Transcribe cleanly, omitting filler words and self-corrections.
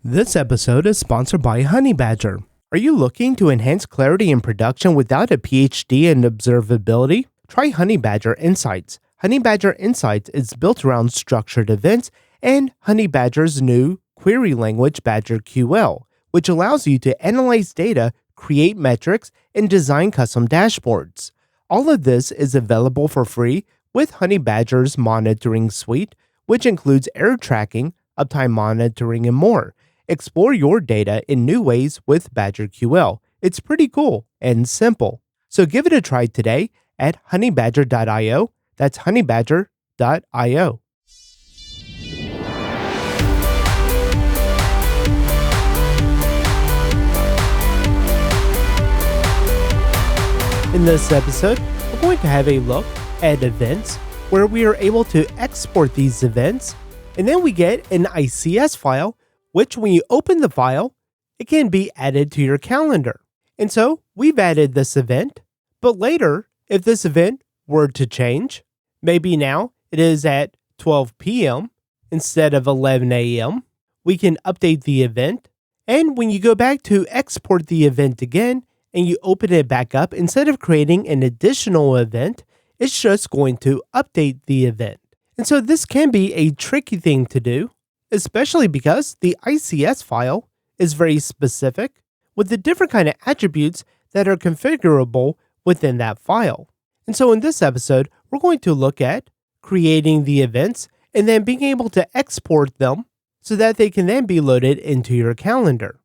This episode is sponsored by Honeybadger. Are you looking to enhance clarity in production without a PhD in observability? Try Honeybadger Insights. Honeybadger Insights is built around structured events and Honeybadger's new query language BadgerQL, which allows you to analyze data, create metrics, and design custom dashboards. All of this is available for free with Honeybadger's monitoring suite, which includes error tracking, uptime monitoring, and more. Explore your data in new ways with BadgerQL. It's pretty cool and simple. So give it a try today at honeybadger.io. That's honeybadger.io. In this episode, we're going to have a look at events where we are able to export these events, and then we get an ICS file which when you open the file, it can be added to your calendar. And so we've added this event, but later, if this event were to change, maybe now it is at 12 p.m. instead of 11 a.m., we can update the event. And when you go back to export the event again and you open it back up, instead of creating an additional event, it's just going to update the event. And so this can be a tricky thing to do, especially because the ICS file is very specific with the different kind of attributes that are configurable within that file. And so in this episode, we're going to look at creating the events and then being able to export them so that they can then be loaded into your calendar.